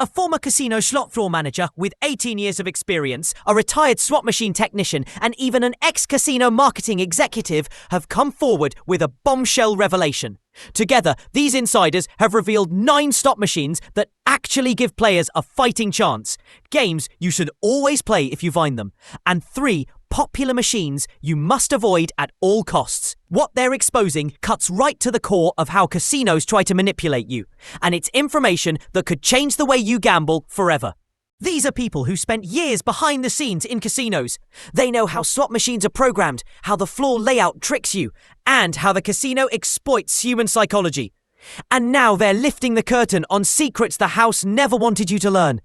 A former casino slot floor manager with 18 years of experience, a retired slot machine technician, and even an ex-casino marketing executive have come forward with a bombshell revelation. Together, these insiders have revealed 9 slot machines that actually give players a fighting chance, games you should always play if you find them, and 3 popular machines you must avoid at all costs. What they're exposing cuts right to the core of how casinos try to manipulate you, and it's information that could change the way you gamble forever. These are people who spent years behind the scenes in casinos. They know how slot machines are programmed, how the floor layout tricks you, and how the casino exploits human psychology. And now they're lifting the curtain on secrets the house never wanted you to learn.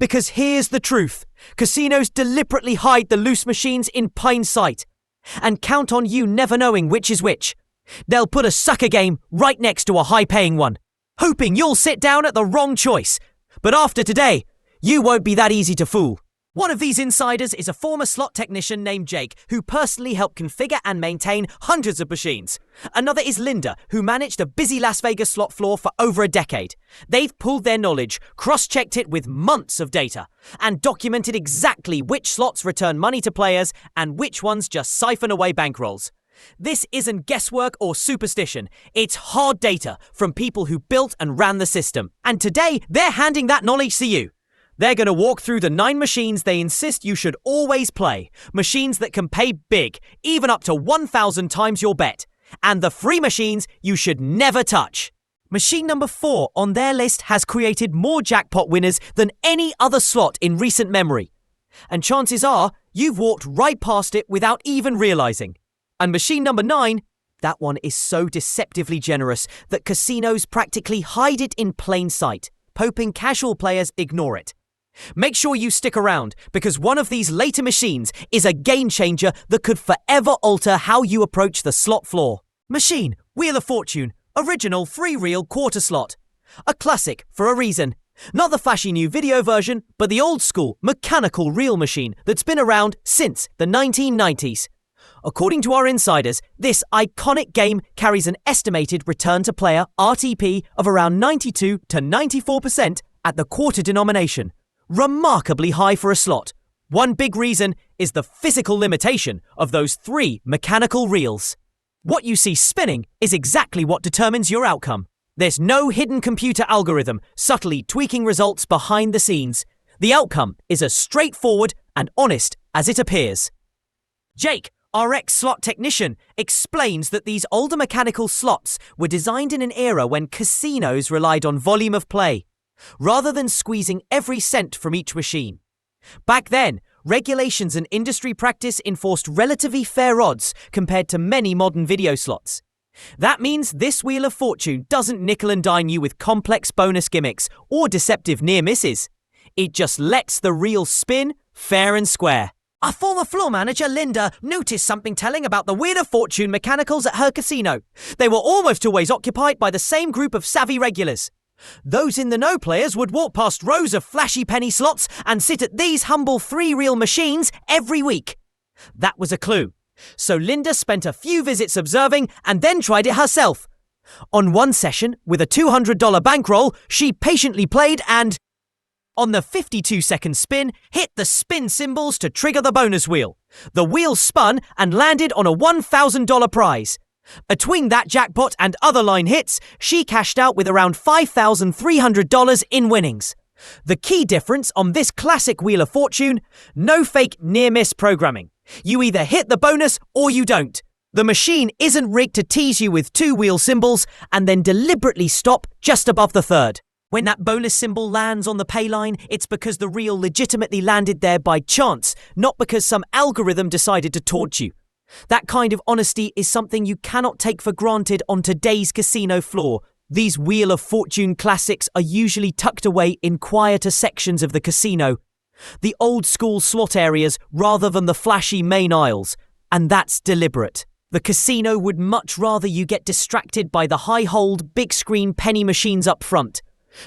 Because here's the truth. Casinos deliberately hide the loose machines in plain sight and count on you never knowing which is which. They'll put a sucker game right next to a high-paying one, hoping you'll sit down at the wrong choice. But after today, you won't be that easy to fool. One of these insiders is a former slot technician named Jake, who personally helped configure and maintain hundreds of machines. Another is Linda, who managed a busy Las Vegas slot floor for over a decade. They've pooled their knowledge, cross-checked it with months of data, and documented exactly which slots return money to players and which ones just siphon away bankrolls. This isn't guesswork or superstition. It's hard data from people who built and ran the system. And today, they're handing that knowledge to you. They're going to walk through the 9 machines they insist you should always play. Machines that can pay big, even up to 1,000 times your bet. And the free machines you should never touch. Machine number 4 on their list has created more jackpot winners than any other slot in recent memory. And chances are, you've walked right past it without even realizing. And machine number 9, that one is so deceptively generous that casinos practically hide it in plain sight, hoping casual players ignore it. Make sure you stick around, because one of these later machines is a game changer that could forever alter how you approach the slot floor. Machine Wheel of Fortune, original 3-reel quarter slot. A classic for a reason. Not the flashy new video version, but the old school mechanical reel machine that's been around since the 1990s. According to our insiders, this iconic game carries an estimated return to player RTP of around 92 to 94% at the quarter denomination. Remarkably high for a slot. One big reason is the physical limitation of those 3 mechanical reels. What you see spinning is exactly what determines your outcome. There's no hidden computer algorithm subtly tweaking results behind the scenes. The outcome is as straightforward and honest as it appears. Jake, our ex-slot technician, explains that these older mechanical slots were designed in an era when casinos relied on volume of play, rather than squeezing every cent from each machine. Back then, regulations and industry practice enforced relatively fair odds compared to many modern video slots. That means this Wheel of Fortune doesn't nickel and dime you with complex bonus gimmicks or deceptive near misses. It just lets the reel spin fair and square. Our former floor manager, Linda, noticed something telling about the Wheel of Fortune mechanicals at her casino. They were almost always occupied by the same group of savvy regulars. Those in-the-know players would walk past rows of flashy penny slots and sit at these humble 3-reel machines every week. That was a clue. So Linda spent a few visits observing and then tried it herself. On one session, with a $200 bankroll, she patiently played and, on the 52-second spin, hit the spin symbols to trigger the bonus wheel. The wheel spun and landed on a $1,000 prize. Between that jackpot and other line hits, she cashed out with around $5,300 in winnings. The key difference on this classic Wheel of Fortune: no fake near-miss programming. You either hit the bonus or you don't. The machine isn't rigged to tease you with 2 wheel symbols and then deliberately stop just above the 3rd. When that bonus symbol lands on the pay line, it's because the reel legitimately landed there by chance, not because some algorithm decided to taunt you. That kind of honesty is something you cannot take for granted on today's casino floor. These Wheel of Fortune classics are usually tucked away in quieter sections of the casino, the old-school slot areas rather than the flashy main aisles, and that's deliberate. The casino would much rather you get distracted by the high-hold, big-screen penny machines up front.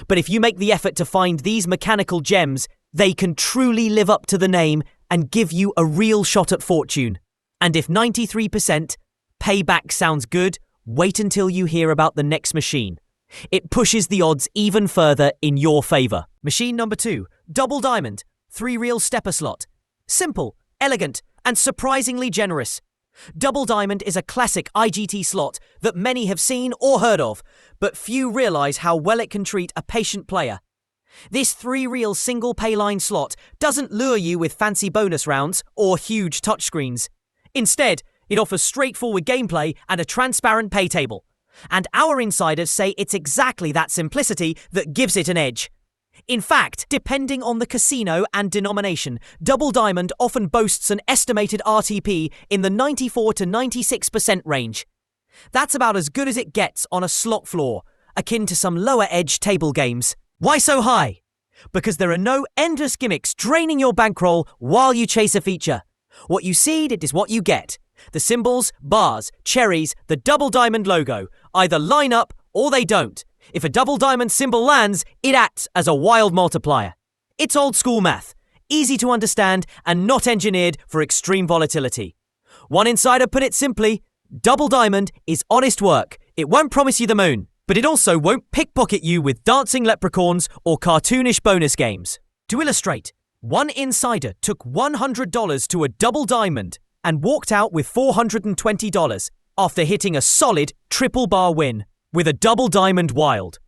But if you make the effort to find these mechanical gems, they can truly live up to the name and give you a real shot at fortune. And if 93% payback sounds good, wait until you hear about the next machine. It pushes the odds even further in your favor. Machine number 2, Double Diamond, 3-reel stepper slot. Simple, elegant, and surprisingly generous. Double Diamond is a classic IGT slot that many have seen or heard of, but few realize how well it can treat a patient player. This 3-reel single payline slot doesn't lure you with fancy bonus rounds or huge touchscreens. Instead, it offers straightforward gameplay and a transparent pay table. And our insiders say it's exactly that simplicity that gives it an edge. In fact, depending on the casino and denomination, Double Diamond often boasts an estimated RTP in the 94 to 96% range. That's about as good as it gets on a slot floor, akin to some lower-edge table games. Why so high? Because there are no endless gimmicks draining your bankroll while you chase a feature. What you seed is what you get. The symbols, bars, cherries, the Double Diamond logo either line up or they don't. If a Double Diamond symbol lands, it acts as a wild multiplier. It's old school math, easy to understand and not engineered for extreme volatility. One insider put it simply, Double Diamond is honest work. It won't promise you the moon, but it also won't pickpocket you with dancing leprechauns or cartoonish bonus games. To illustrate, one insider took $100 to a Double Diamond and walked out with $420 after hitting a solid triple bar win with a Double Diamond Wild.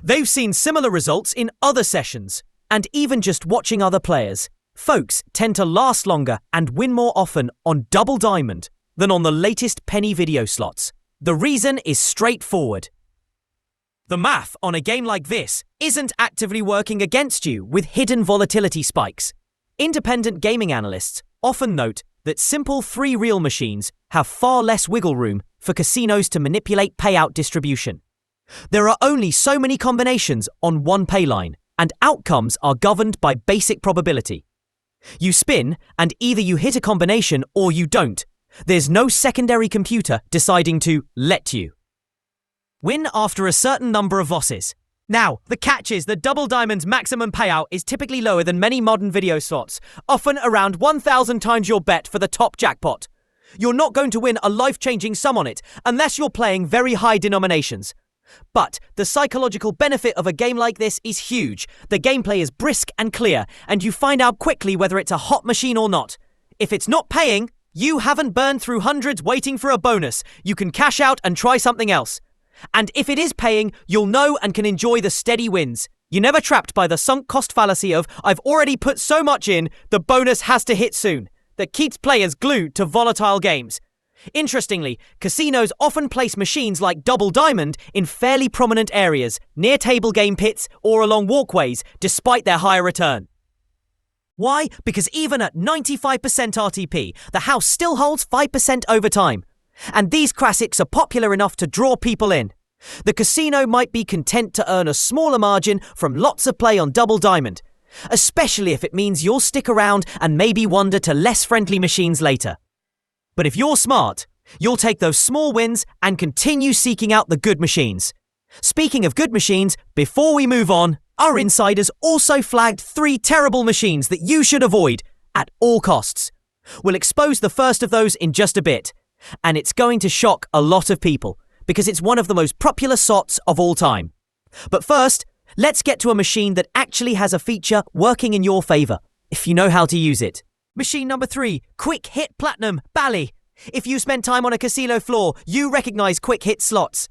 They've seen similar results in other sessions, and even just watching other players, folks tend to last longer and win more often on Double Diamond than on the latest penny video slots. The reason is straightforward. The math on a game like this isn't actively working against you with hidden volatility spikes. Independent gaming analysts often note that simple 3-reel machines have far less wiggle room for casinos to manipulate payout distribution. There are only so many combinations on one payline, and outcomes are governed by basic probability. You spin, and either you hit a combination or you don't. There's no secondary computer deciding to let you win after a certain number of VOSes. Now, the catch is that Double Diamond's maximum payout is typically lower than many modern video slots, often around 1,000 times your bet for the top jackpot. You're not going to win a life-changing sum on it unless you're playing very high denominations. But the psychological benefit of a game like this is huge. The gameplay is brisk and clear, and you find out quickly whether it's a hot machine or not. If it's not paying, you haven't burned through hundreds waiting for a bonus. You can cash out and try something else. And if it is paying, you'll know and can enjoy the steady wins. You're never trapped by the sunk cost fallacy of, I've already put so much in, the bonus has to hit soon, that keeps players glued to volatile games. Interestingly, casinos often place machines like Double Diamond in fairly prominent areas, near table game pits or along walkways, despite their higher return. Why? Because even at 95% RTP, the house still holds 5% over time. And these classics are popular enough to draw people in. The casino might be content to earn a smaller margin from lots of play on Double Diamond, especially if it means you'll stick around and maybe wander to less friendly machines later. But if you're smart, you'll take those small wins and continue seeking out the good machines. Speaking of good machines, before we move on, our insiders also flagged 3 terrible machines that you should avoid at all costs. We'll expose the first of those in just a bit. And it's going to shock a lot of people, because it's one of the most popular slots of all time. But first, let's get to a machine that actually has a feature working in your favor, if you know how to use it. Machine number 3, Quick Hit Platinum, Bally. If you spent time on a casino floor, you recognize quick hit slots.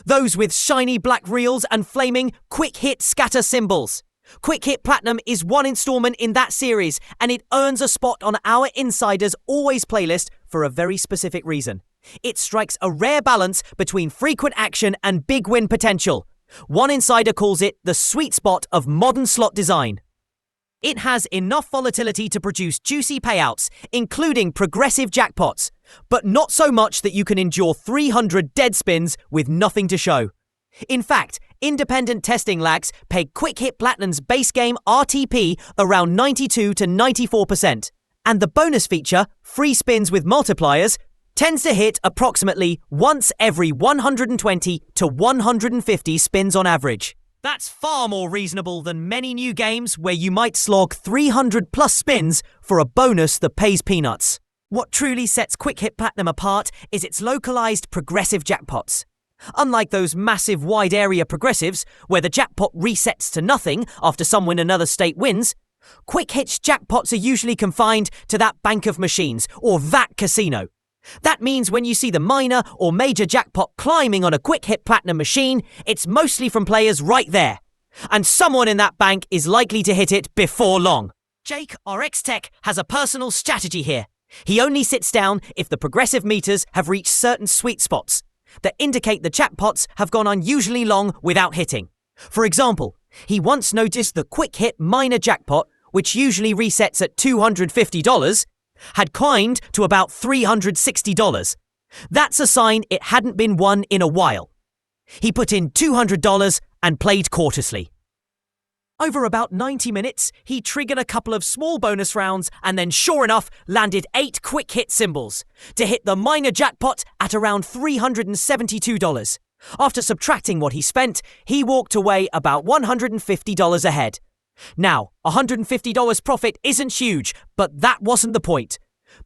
Those with shiny black reels and flaming quick hit scatter symbols. Quick Hit Platinum is one installment in that series, and it earns a spot on our Insiders Always playlist for a very specific reason. It strikes a rare balance between frequent action and big win potential. One insider calls it the sweet spot of modern slot design. It has enough volatility to produce juicy payouts, including progressive jackpots, but not so much that you can endure 300 dead spins with nothing to show. In fact, independent testing lags peg Quick Hit Platinum's base game RTP around 92 to 94%, and the bonus feature, free spins with multipliers, tends to hit approximately once every 120 to 150 spins on average. That's far more reasonable than many new games where you might slog 300 plus spins for a bonus that pays peanuts. What truly sets Quick Hit Platinum apart is its localized progressive jackpots. Unlike those massive wide area progressives, where the jackpot resets to nothing after someone in another state wins, quick hits jackpots are usually confined to that bank of machines, or that casino. That means when you see the minor or major jackpot climbing on a quick hit platinum machine, it's mostly from players right there. And someone in that bank is likely to hit it before long. Jake, our ex-tech, has a personal strategy here. He only sits down if the progressive meters have reached certain sweet spots that indicate the jackpots have gone unusually long without hitting. For example, he once noticed the quick hit minor jackpot, which usually resets at $250, had climbed to about $360. That's a sign it hadn't been won in a while. He put in $200 and played cautiously. Over about 90 minutes, he triggered a couple of small bonus rounds and then, sure enough, landed 8 quick hit symbols to hit the minor jackpot at around $372. After subtracting what he spent, he walked away about $150 ahead. Now, $150 profit isn't huge, but that wasn't the point.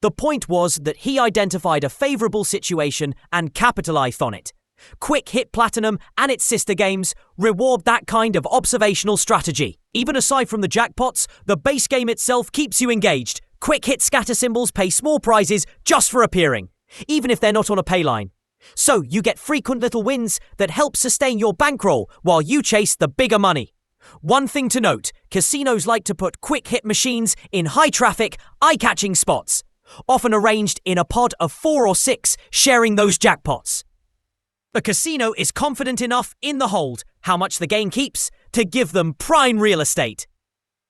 The point was that he identified a favorable situation and capitalized on it. Quick Hit Platinum and its sister games reward that kind of observational strategy. Even aside from the jackpots, the base game itself keeps you engaged. Quick Hit scatter symbols pay small prizes just for appearing, even if they're not on a pay line. So you get frequent little wins that help sustain your bankroll while you chase the bigger money. One thing to note, casinos like to put quick hit machines in high-traffic, eye-catching spots, often arranged in a pod of 4 or 6, sharing those jackpots. The casino is confident enough in the hold, how much the game keeps, to give them prime real estate.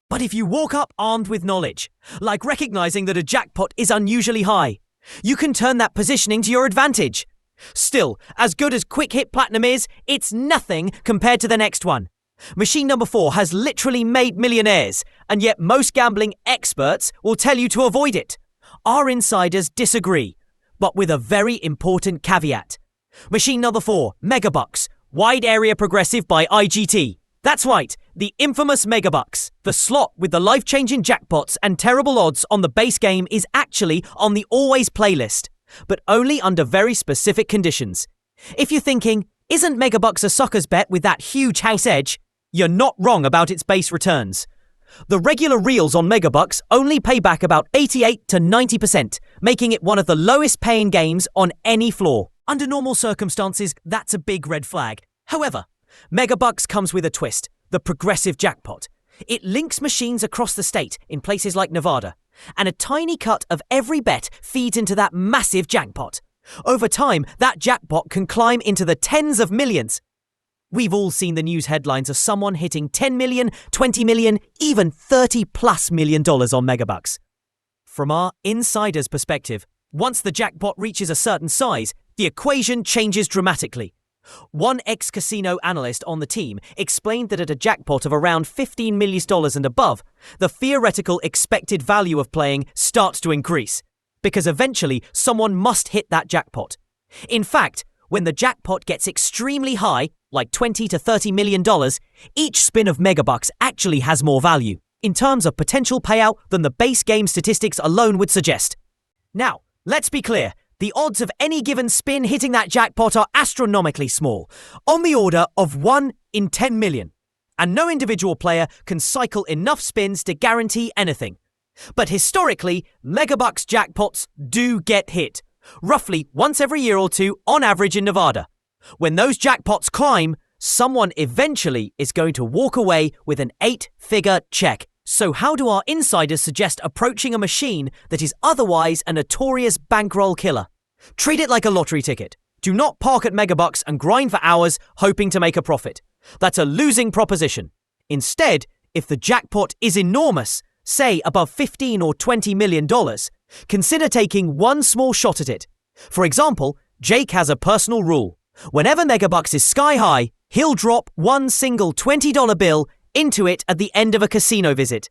But if you walk up armed with knowledge, like recognizing that a jackpot is unusually high, you can turn that positioning to your advantage. Still, as good as Quick Hit Platinum is, it's nothing compared to the next one. Machine number 4 has literally made millionaires, and yet most gambling experts will tell you to avoid it. Our insiders disagree, but with a very important caveat. Machine number 4, MegaBucks, wide area progressive by IGT. That's right, the infamous MegaBucks. The slot with the life-changing jackpots and terrible odds on the base game is actually on the always playlist, but only under very specific conditions. If you're thinking, isn't MegaBucks a sucker's bet with that huge house edge? You're not wrong about its base returns. The regular reels on MegaBucks only pay back about 88 to 90%, making it one of the lowest paying games on any floor. Under normal circumstances, that's a big red flag. However, MegaBucks comes with a twist, the progressive jackpot. It links machines across the state in places like Nevada, and a tiny cut of every bet feeds into that massive jackpot. Over time, that jackpot can climb into the tens of millions. We've all seen the news headlines of someone hitting 10 million, 20 million, even $30+ million on MegaBucks. From our insider's perspective, once the jackpot reaches a certain size, the equation changes dramatically. One ex-casino analyst on the team explained that at a jackpot of around $15 million and above, the theoretical expected value of playing starts to increase, because eventually someone must hit that jackpot. In fact, when the jackpot gets extremely high, like $20 to $30 million, each spin of MegaBucks actually has more value, in terms of potential payout, than the base game statistics alone would suggest. Now, let's be clear. The odds of any given spin hitting that jackpot are astronomically small, on the order of 1 in 10 million, and no individual player can cycle enough spins to guarantee anything. But historically, MegaBucks jackpots do get hit, roughly once every year or two on average in Nevada. When those jackpots climb, someone eventually is going to walk away with an 8-figure check. So how do our insiders suggest approaching a machine that is otherwise a notorious bankroll killer? Treat it like a lottery ticket. Do not park at MegaBucks and grind for hours hoping to make a profit. That's a losing proposition. Instead, if the jackpot is enormous, say above $15 or $20 million, consider taking one small shot at it. For example, Jake has a personal rule. Whenever MegaBucks is sky high, he'll drop one single $20 bill into it at the end of a casino visit.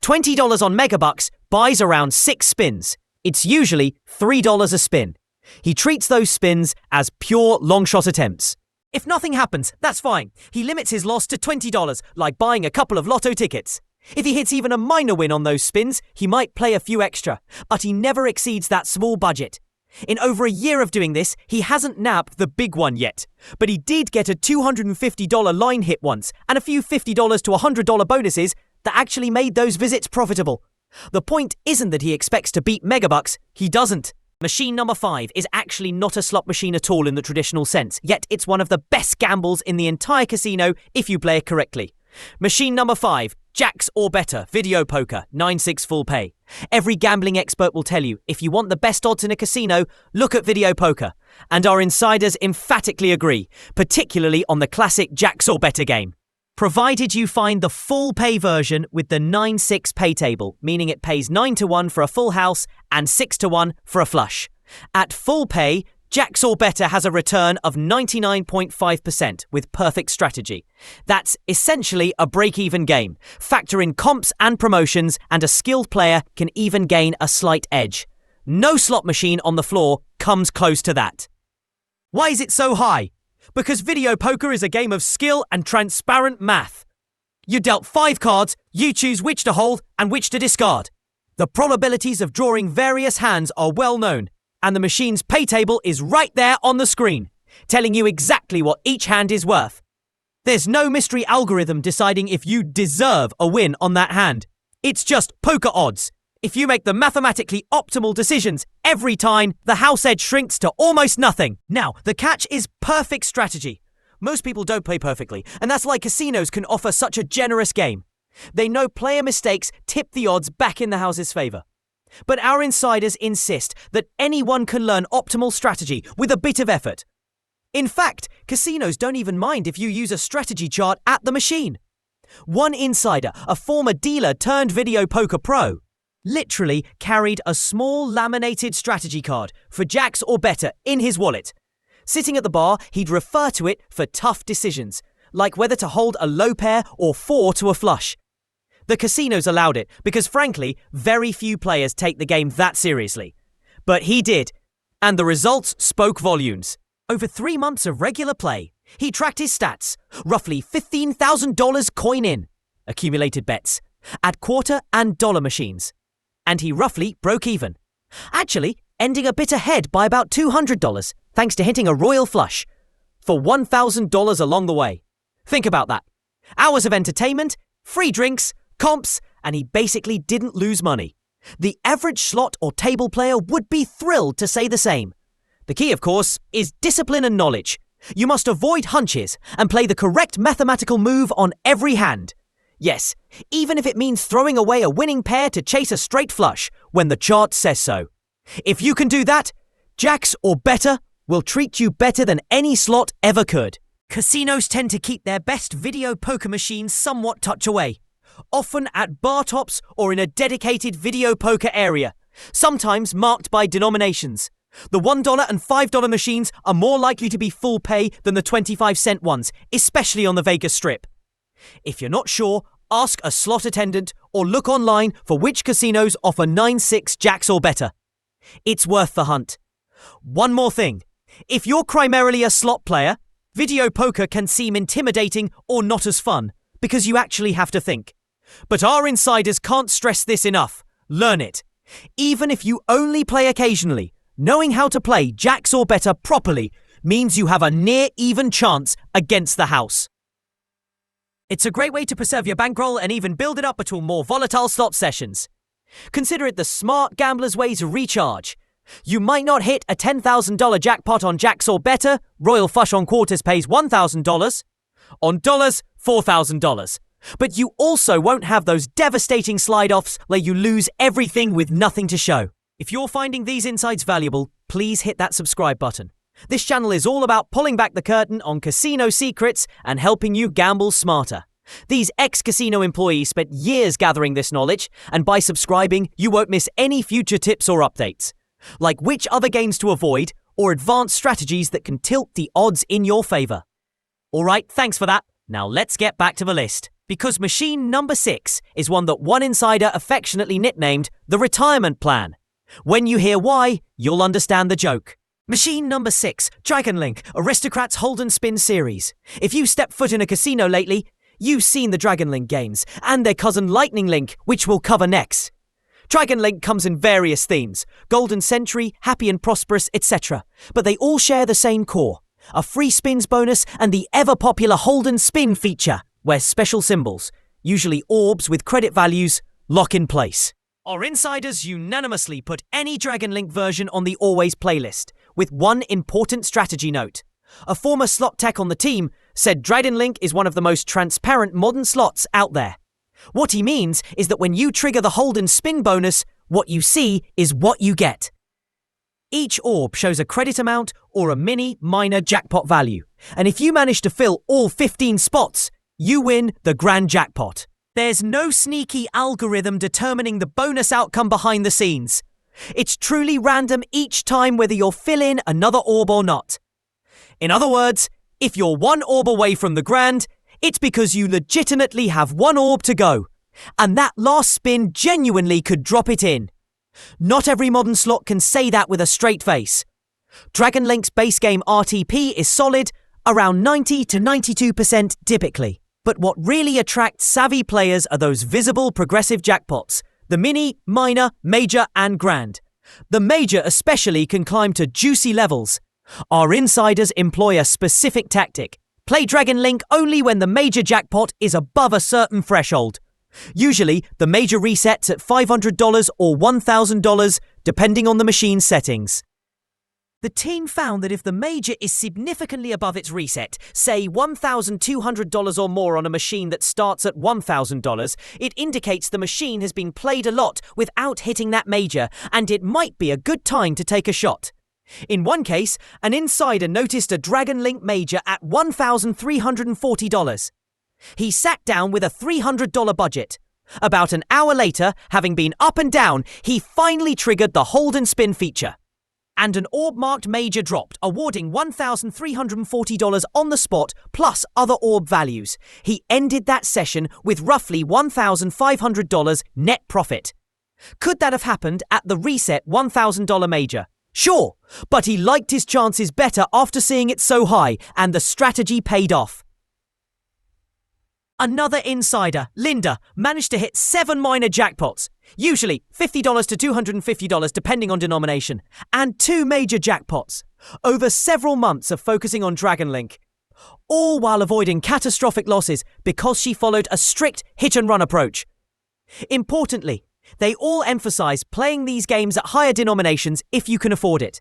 $20 on MegaBucks buys around 6 spins. It's usually $3 a spin. He treats those spins as pure long-shot attempts. If nothing happens, that's fine. He limits his loss to $20, like buying a couple of lotto tickets. If he hits even a minor win on those spins, he might play a few extra, but he never exceeds that small budget. In over a year of doing this, he hasn't nabbed the big one yet. But he did get a $250 line hit once, and a few $50 to $100 bonuses that actually made those visits profitable. The point isn't that he expects to beat MegaBucks, he doesn't. Machine number 5 is actually not a slot machine at all in the traditional sense, yet it's one of the best gambles in the entire casino if you play it correctly. Machine number 5, Jacks or Better, video poker, 9/6 full pay. Every gambling expert will tell you, if you want the best odds in a casino, look at video poker. And our insiders emphatically agree, particularly on the classic Jacks or Better game. Provided you find the full pay version with the 9/6 pay table, meaning it pays 9-1 for a full house and 6-1 for a flush. At full pay, Jacks or Better has a return of 99.5% with perfect strategy. That's essentially a break-even game. Factor in comps and promotions, and a skilled player can even gain a slight edge. No slot machine on the floor comes close to that. Why is it so high? Because video poker is a game of skill and transparent math. You're dealt 5 cards, you choose which to hold and which to discard. The probabilities of drawing various hands are well known, and the machine's pay table is right there on the screen, telling you exactly what each hand is worth. There's no mystery algorithm deciding if you deserve a win on that hand. It's just poker odds. If you make the mathematically optimal decisions every time, the house edge shrinks to almost nothing. Now, the catch is perfect strategy. Most people don't play perfectly, and that's why casinos can offer such a generous game. They know player mistakes tip the odds back in the house's favor. But our insiders insist that anyone can learn optimal strategy with a bit of effort. In fact, casinos don't even mind if you use a strategy chart at the machine. One insider, a former dealer turned video poker pro, literally carried a small laminated strategy card for Jacks or Better in his wallet. Sitting at the bar, he'd refer to it for tough decisions, like whether to hold a low pair or 4 to a flush. The casinos allowed it because, frankly, very few players take the game that seriously. But he did, and the results spoke volumes. Over 3 months of regular play, he tracked his stats, roughly $15,000 coin in, accumulated bets, at quarter and dollar machines. And he roughly broke even. Actually, ending a bit ahead by about $200, thanks to hitting a royal flush, for $1,000 along the way. Think about that. Hours of entertainment, free drinks, comps, and he basically didn't lose money. The average slot or table player would be thrilled to say the same. The key, of course, is discipline and knowledge. You must avoid hunches and play the correct mathematical move on every hand. Yes, even if it means throwing away a winning pair to chase a straight flush when the chart says so. If you can do that, Jacks or Better will treat you better than any slot ever could. Casinos tend to keep their best video poker machines somewhat tucked away, often at bar tops or in a dedicated video poker area, sometimes marked by denominations. The $1 and $5 machines are more likely to be full pay than the 25-cent ones, especially on the Vegas Strip. If you're not sure, ask a slot attendant or look online for which casinos offer 9/6 Jacks or Better. It's worth the hunt. One more thing. If you're primarily a slot player, video poker can seem intimidating or not as fun because you actually have to think. But our insiders can't stress this enough. Learn it. Even if you only play occasionally, knowing how to play Jacks or Better properly means you have a near-even chance against the house. It's a great way to preserve your bankroll and even build it up between more volatile slot sessions. Consider it the smart gambler's way to recharge. You might not hit a $10,000 jackpot on Jacks or Better. Royal Flush on quarters pays $1,000. On dollars, $4,000. But you also won't have those devastating slide-offs where you lose everything with nothing to show. If you're finding these insights valuable, please hit that subscribe button. This channel is all about pulling back the curtain on casino secrets and helping you gamble smarter. These ex-casino employees spent years gathering this knowledge, and by subscribing, you won't miss any future tips or updates, like which other games to avoid or advanced strategies that can tilt the odds in your favor. Alright, thanks for that. Now let's get back to the list, because machine number 6 is one that one insider affectionately nicknamed the retirement plan. When you hear why, you'll understand the joke. Machine number 6, Dragon Link, Aristocrats Hold and Spin series. If you stepped foot in a casino lately, you've seen the Dragon Link games, and their cousin Lightning Link, which we'll cover next. Dragon Link comes in various themes: Golden Century, Happy and Prosperous, etc. But they all share the same core: a free spins bonus and the ever-popular hold and spin feature, where special symbols, usually orbs with credit values, lock in place. Our insiders unanimously put any Dragon Link version on the Always playlist, with one important strategy note. A former slot tech on the team said Dragon Link is one of the most transparent modern slots out there. What he means is that when you trigger the hold and spin bonus, what you see is what you get. Each orb shows a credit amount or a mini minor jackpot value, and if you manage to fill all 15 spots, you win the grand jackpot. There's no sneaky algorithm determining the bonus outcome behind the scenes. It's truly random each time whether you'll fill in another orb or not. In other words, if you're one orb away from the grand, it's because you legitimately have one orb to go, and that last spin genuinely could drop it in. Not every modern slot can say that with a straight face. Dragon Link's base game RTP is solid, around 90 to 92% typically. But what really attracts savvy players are those visible progressive jackpots: the mini, minor, major and grand. The major especially can climb to juicy levels. Our insiders employ a specific tactic: play Dragon Link only when the major jackpot is above a certain threshold. Usually, the major resets at $500 or $1,000, depending on the machine settings. The team found that if the major is significantly above its reset, say $1,200 or more on a machine that starts at $1,000, it indicates the machine has been played a lot without hitting that major, and it might be a good time to take a shot. In one case, an insider noticed a Dragon Link major at $1,340. He sat down with a $300 budget. About an hour later, having been up and down, he finally triggered the hold and spin feature. And an orb-marked major dropped, awarding $1,340 on the spot, plus other orb values. He ended that session with roughly $1,500 net profit. Could that have happened at the reset $1,000 major? Sure, but he liked his chances better after seeing it so high, and the strategy paid off. Another insider, Linda, managed to hit 7 minor jackpots, usually $50 to $250 depending on denomination, and 2 major jackpots, over several months of focusing on Dragon Link, all while avoiding catastrophic losses because she followed a strict hit-and-run approach. Importantly, they all emphasize playing these games at higher denominations if you can afford it.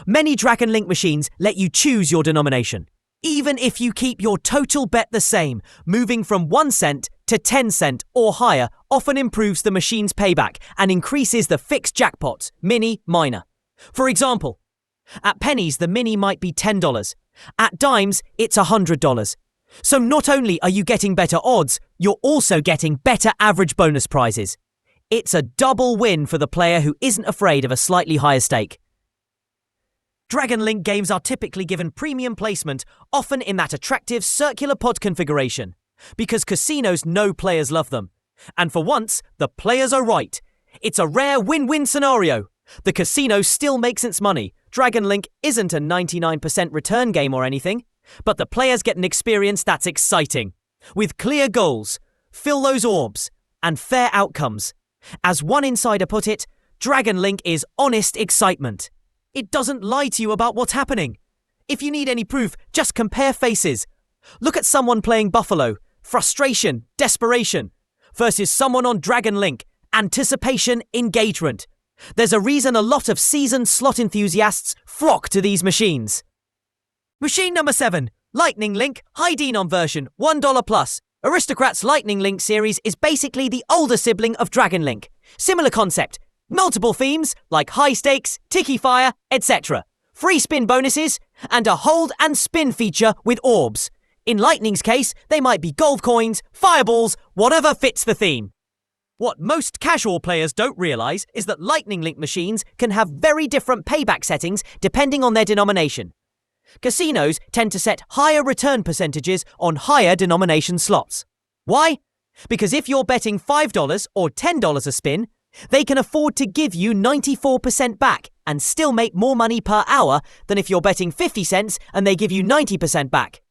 Many Dragon Link machines let you choose your denomination. Even if you keep your total bet the same, moving from 1 cent to 10 cent or higher often improves the machine's payback and increases the fixed jackpots, mini, minor. For example, at pennies the mini might be $10. At dimes, it's $100. So not only are you getting better odds, you're also getting better average bonus prizes. It's a double win for the player who isn't afraid of a slightly higher stake. Dragon Link games are typically given premium placement, often in that attractive circular pod configuration, because casinos know players love them. And for once, the players are right. It's a rare win-win scenario. The casino still makes its money. Dragon Link isn't a 99% return game or anything, but the players get an experience that's exciting, with clear goals, fill those orbs, and fair outcomes. As one insider put it, Dragon Link is honest excitement. It doesn't lie to you about what's happening. If you need any proof, just compare faces. Look at someone playing Buffalo, frustration, desperation, versus someone on Dragon Link, anticipation, engagement. There's a reason a lot of seasoned slot enthusiasts flock to these machines. Machine number 7, Lightning Link, high-denom version, $1 plus. Aristocrat's Lightning Link series is basically the older sibling of Dragon Link. Similar concept. Multiple themes like high stakes, tiki fire, etc. Free spin bonuses, and a hold and spin feature with orbs. In Lightning's case, they might be gold coins, fireballs, whatever fits the theme. What most casual players don't realize is that Lightning Link machines can have very different payback settings depending on their denomination. Casinos tend to set higher return percentages on higher denomination slots. Why? Because if you're betting $5 or $10 a spin, they can afford to give you 94% back and still make more money per hour than if you're betting 50 cents and they give you 90% back.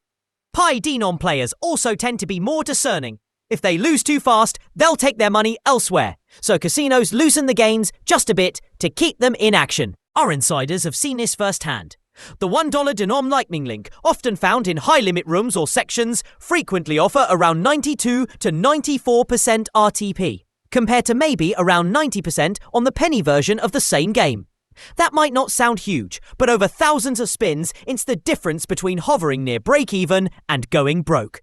High-denom players also tend to be more discerning. If they lose too fast, they'll take their money elsewhere. So casinos loosen the gains just a bit to keep them in action. Our insiders have seen this firsthand. The $1 denom lightning link, often found in high-limit rooms or sections, frequently offer around 92 to 94% RTP, compared to maybe around 90% on the penny version of the same game. That might not sound huge, but over thousands of spins, it's the difference between hovering near break-even and going broke.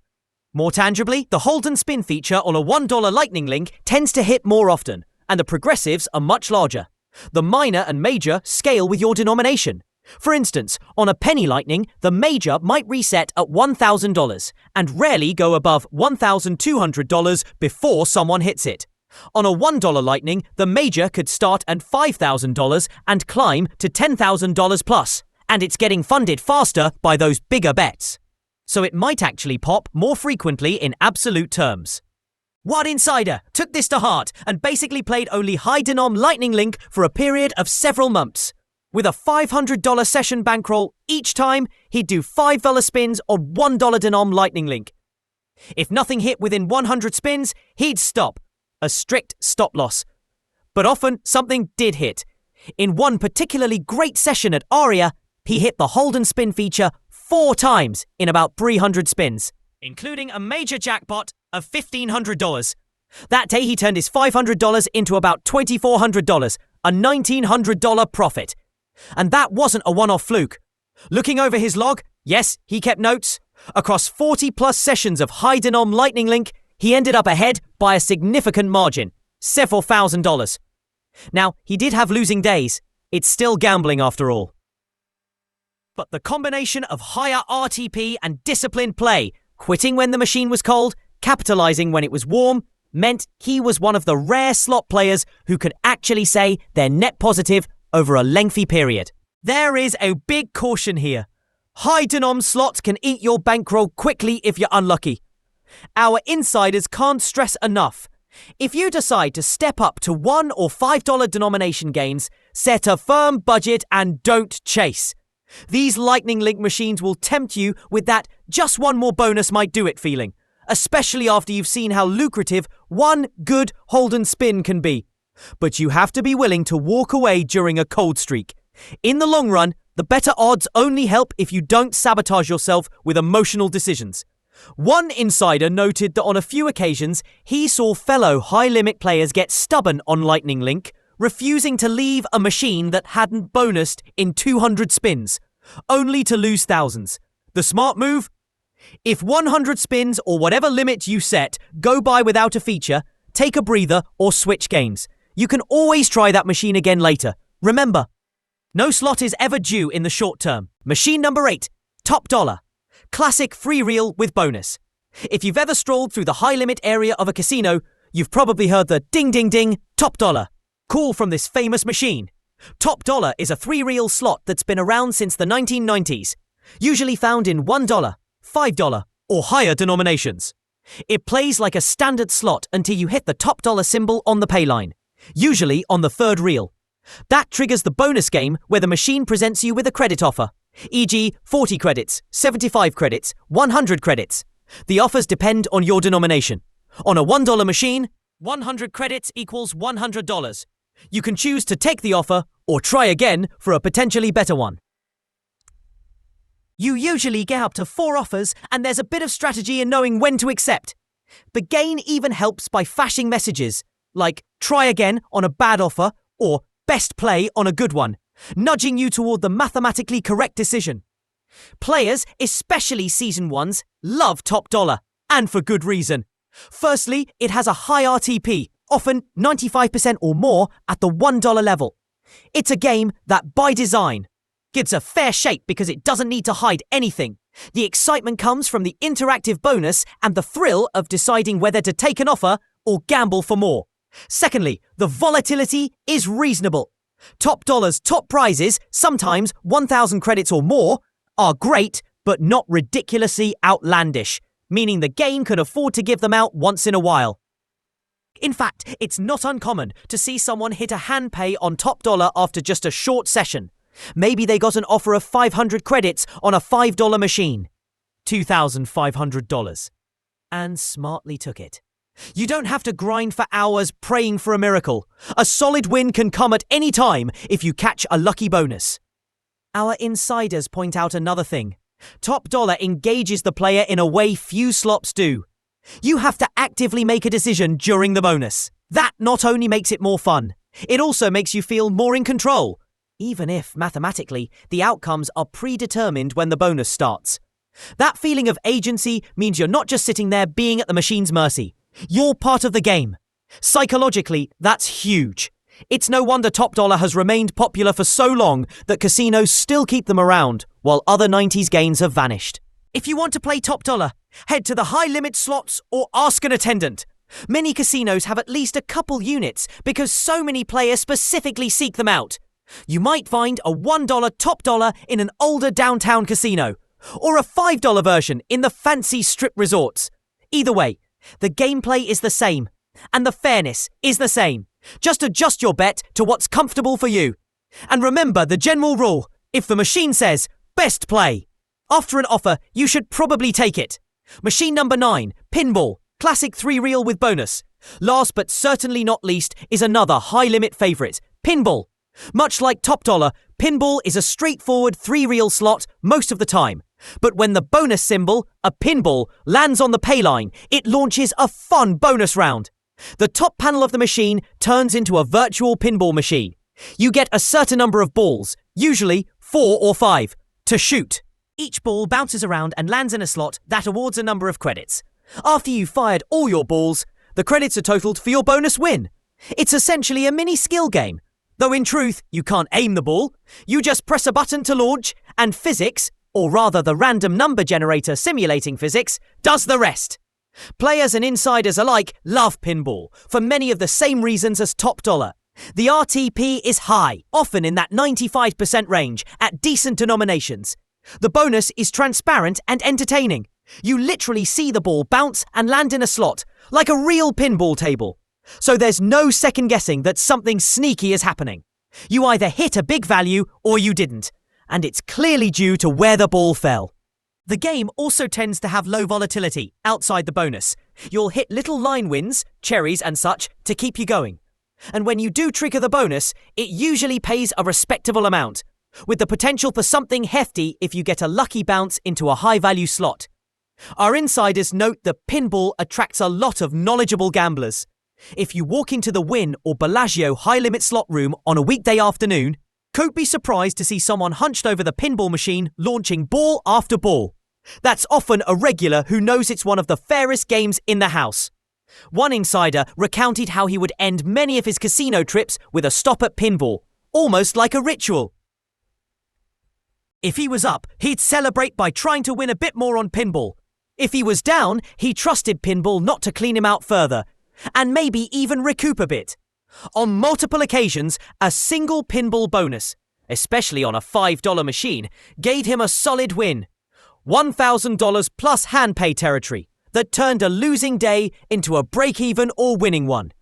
More tangibly, the hold and spin feature on a $1 lightning link tends to hit more often, and the progressives are much larger. The minor and major scale with your denomination. For instance, on a penny lightning, the major might reset at $1,000 and rarely go above $1,200 before someone hits it. On a $1 lightning, the major could start at $5,000 and climb to $10,000 plus, and it's getting funded faster by those bigger bets. So it might actually pop more frequently in absolute terms. One insider took this to heart and basically played only high-denom lightning link for a period of several months. With a $500 session bankroll each time, he'd do $5 spins on $1 denom lightning link. If nothing hit within 100 spins, he'd stop. A strict stop loss. But often, something did hit. In one particularly great session at Aria, he hit the hold and spin feature 4 times in about 300 spins, including a major jackpot of $1,500. That day, he turned his $500 into about $2,400, a $1,900 profit. And that wasn't a one-off fluke. Looking over his log, yes, he kept notes. Across 40-plus sessions of high-denom lightning link, he ended up ahead by a significant margin, several $1,000s. Now, he did have losing days. It's still gambling after all. But the combination of higher RTP and disciplined play, quitting when the machine was cold, capitalizing when it was warm, meant he was one of the rare slot players who could actually say they're net positive over a lengthy period. There is a big caution here. High-denom slots can eat your bankroll quickly if you're unlucky. Our insiders can't stress enough. If you decide to step up to $1 or $5 denomination gains, set a firm budget and don't chase. These lightning link machines will tempt you with that just one more bonus might do it feeling, especially after you've seen how lucrative one good hold and spin can be. But you have to be willing to walk away during a cold streak. In the long run, the better odds only help if you don't sabotage yourself with emotional decisions. One insider noted that on a few occasions, he saw fellow high-limit players get stubborn on Lightning Link, refusing to leave a machine that hadn't bonused in 200 spins, only to lose thousands. The smart move? If 100 spins or whatever limit you set go by without a feature, take a breather or switch games. You can always try that machine again later. Remember, no slot is ever due in the short term. Machine number 8, top dollar. Classic free reel with bonus. If you've ever strolled through the high-limit area of a casino, you've probably heard the ding ding ding top dollar call from this famous machine. Top dollar is a 3-reel slot that's been around since the 1990s, usually found in $1, $5, or higher denominations. It plays like a standard slot until you hit the top dollar symbol on the pay line, usually on the 3rd reel. That triggers the bonus game where the machine presents you with a credit offer, e.g. 40 credits, 75 credits, 100 credits. The offers depend on your denomination. On a $1 machine, 100 credits equals $100. You can choose to take the offer or try again for a potentially better one. You usually get up to 4 offers and there's a bit of strategy in knowing when to accept. The game even helps by flashing messages like try again on a bad offer or best play on a good one, nudging you toward the mathematically correct decision. Players, especially seasoned ones, love top dollar, and for good reason. Firstly, it has a high RTP, often 95% or more at the $1 level. It's a game that, by design, gives a fair shake because it doesn't need to hide anything. The excitement comes from the interactive bonus and the thrill of deciding whether to take an offer or gamble for more. Secondly, the volatility is reasonable. Top dollar's top prizes, sometimes 1,000 credits or more, are great but not ridiculously outlandish, meaning the game can afford to give them out once in a while. In fact, it's not uncommon to see someone hit a hand pay on top dollar after just a short session. Maybe they got an offer of 500 credits on a $5 machine, $2,500, and smartly took it. You don't have to grind for hours praying for a miracle. A solid win can come at any time if you catch a lucky bonus. Our insiders point out another thing. Top Dollar engages the player in a way few slots do. You have to actively make a decision during the bonus. That not only makes it more fun, it also makes you feel more in control, even if, mathematically, the outcomes are predetermined when the bonus starts. That feeling of agency means you're not just sitting there being at the machine's mercy. You're part of the game. Psychologically, that's huge. It's no wonder Top Dollar has remained popular for so long that casinos still keep them around, while other 90s games have vanished. If you want to play Top Dollar, head to the high-limit slots or ask an attendant. Many casinos have at least a couple units because so many players specifically seek them out. You might find a $1 Top Dollar in an older downtown casino, or a $5 version in the fancy strip resorts. Either way, the gameplay is the same, and the fairness is the same. Just adjust your bet to what's comfortable for you. And remember the general rule, if the machine says, best play, after an offer, you should probably take it. Machine number 9, Pinball, classic 3-reel with bonus. Last but certainly not least is another high-limit favourite, Pinball. Much like Top Dollar, Pinball is a straightforward 3-reel slot most of the time. But when the bonus symbol, a pinball, lands on the pay line, it launches a fun bonus round. The top panel of the machine turns into a virtual pinball machine. You get a certain number of balls, usually 4 or 5, to shoot. Each ball bounces around and lands in a slot that awards a number of credits. After you've fired all your balls, the credits are totaled for your bonus win. It's essentially a mini skill game. Though in truth, you can't aim the ball. You just press a button to launch, and physics, or rather the random number generator simulating physics, does the rest. Players and insiders alike love pinball for many of the same reasons as Top Dollar. The RTP is high, often in that 95% range, at decent denominations. The bonus is transparent and entertaining. You literally see the ball bounce and land in a slot, like a real pinball table. So there's no second guessing that something sneaky is happening. You either hit a big value or you didn't, and it's clearly due to where the ball fell. The game also tends to have low volatility outside the bonus. You'll hit little line wins, cherries and such, to keep you going. And when you do trigger the bonus, it usually pays a respectable amount, with the potential for something hefty if you get a lucky bounce into a high-value slot. Our insiders note that pinball attracts a lot of knowledgeable gamblers. If you walk into the Wynn or Bellagio high-limit slot room on a weekday afternoon, don't be surprised to see someone hunched over the pinball machine launching ball after ball. That's often a regular who knows it's one of the fairest games in the house. One insider recounted how he would end many of his casino trips with a stop at pinball, almost like a ritual. If he was up, he'd celebrate by trying to win a bit more on pinball. If he was down, he trusted pinball not to clean him out further, and maybe even recoup a bit. On multiple occasions, a single pinball bonus, especially on a $5 machine, gave him a solid win. $1,000 plus hand pay territory that turned a losing day into a break-even or winning one.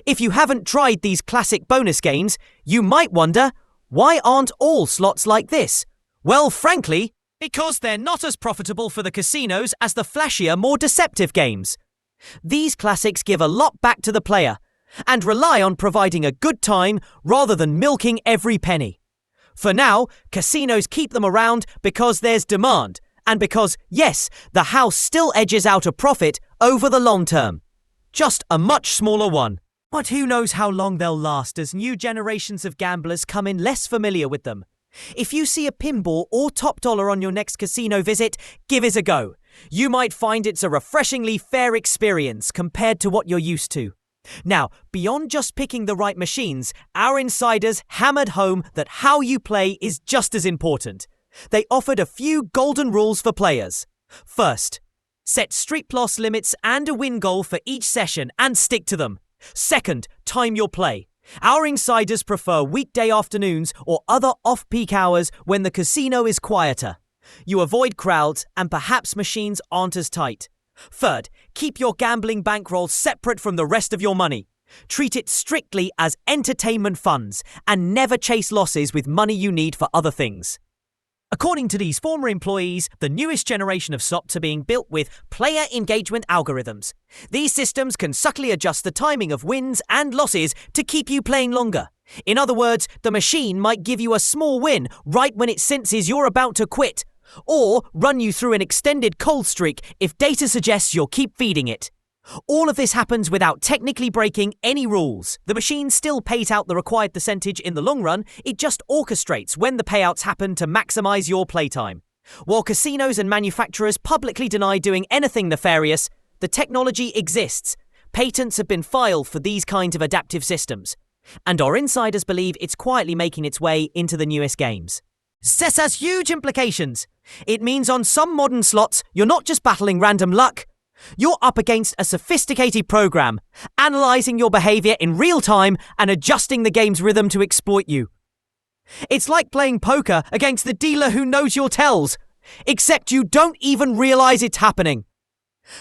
If you haven't tried these classic bonus games, you might wonder, why aren't all slots like this? Well, frankly, because they're not as profitable for the casinos as the flashier, more deceptive games. These classics give a lot back to the player and rely on providing a good time rather than milking every penny. For now, casinos keep them around because there's demand and because, yes, the house still edges out a profit over the long term. Just a much smaller one. But who knows how long they'll last as new generations of gamblers come in less familiar with them. If you see a pinball or Top Dollar on your next casino visit, give it a go. You might find it's a refreshingly fair experience compared to what you're used to. Now, beyond just picking the right machines, our insiders hammered home that how you play is just as important. They offered a few golden rules for players. First, set strict loss limits and a win goal for each session and stick to them. Second, time your play. Our insiders prefer weekday afternoons or other off-peak hours when the casino is quieter. You avoid crowds and perhaps machines aren't as tight. Third, keep your gambling bankroll separate from the rest of your money. Treat it strictly as entertainment funds and never chase losses with money you need for other things. According to these former employees, the newest generation of slots are being built with player engagement algorithms. These systems can subtly adjust the timing of wins and losses to keep you playing longer. In other words, the machine might give you a small win right when it senses you're about to quit, or run you through an extended cold streak if data suggests you'll keep feeding it. All of this happens without technically breaking any rules. The machine still pays out the required percentage in the long run, it just orchestrates when the payouts happen to maximize your playtime. While casinos and manufacturers publicly deny doing anything nefarious, the technology exists. Patents have been filed for these kinds of adaptive systems. And our insiders believe it's quietly making its way into the newest games. This has huge implications. It means on some modern slots, you're not just battling random luck. You're up against a sophisticated program, analyzing your behavior in real time and adjusting the game's rhythm to exploit you. It's like playing poker against the dealer who knows your tells, except you don't even realize it's happening.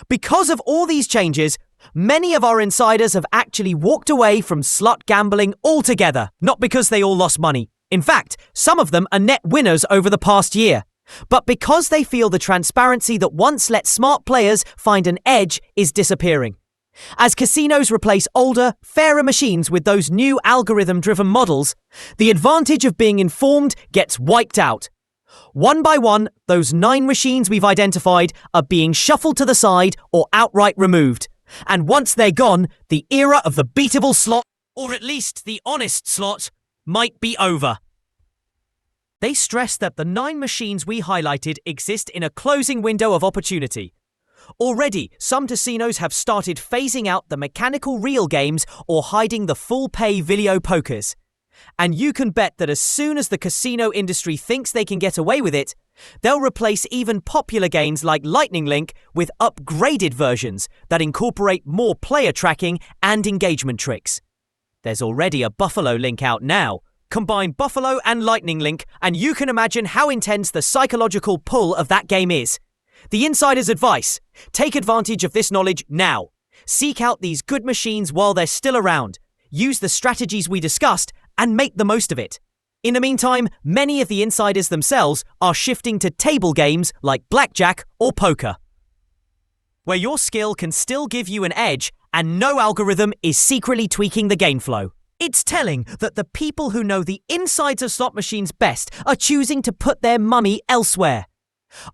Because of all these changes, many of our insiders have actually walked away from slot gambling altogether, not because they all lost money. In fact, some of them are net winners over the past year. But because they feel the transparency that once let smart players find an edge is disappearing. As casinos replace older, fairer machines with those new algorithm-driven models, the advantage of being informed gets wiped out. One by one, those 9 machines we've identified are being shuffled to the side or outright removed. And once they're gone, the era of the beatable slot, or at least the honest slot, might be over. They stress that the 9 machines we highlighted exist in a closing window of opportunity. Already, some casinos have started phasing out the mechanical reel games or hiding the full-pay video pokers. And you can bet that as soon as the casino industry thinks they can get away with it, they'll replace even popular games like Lightning Link with upgraded versions that incorporate more player tracking and engagement tricks. There's already a Buffalo Link out now. Combine Buffalo and Lightning Link, and you can imagine how intense the psychological pull of that game is. The insider's advice: take advantage of this knowledge now. Seek out these good machines while they're still around. Use the strategies we discussed and make the most of it. In the meantime, many of the insiders themselves are shifting to table games like blackjack or poker, where your skill can still give you an edge and no algorithm is secretly tweaking the game flow. It's telling that the people who know the insides of slot machines best are choosing to put their money elsewhere.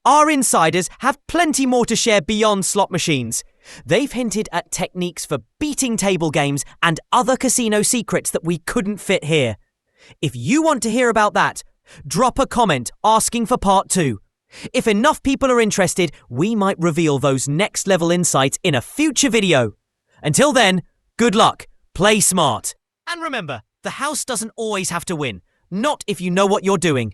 Our insiders have plenty more to share beyond slot machines. They've hinted at techniques for beating table games and other casino secrets that we couldn't fit here. If you want to hear about that, drop a comment asking for part 2. If enough people are interested, we might reveal those next level insights in a future video. Until then, good luck, play smart. And remember, the house doesn't always have to win, not if you know what you're doing.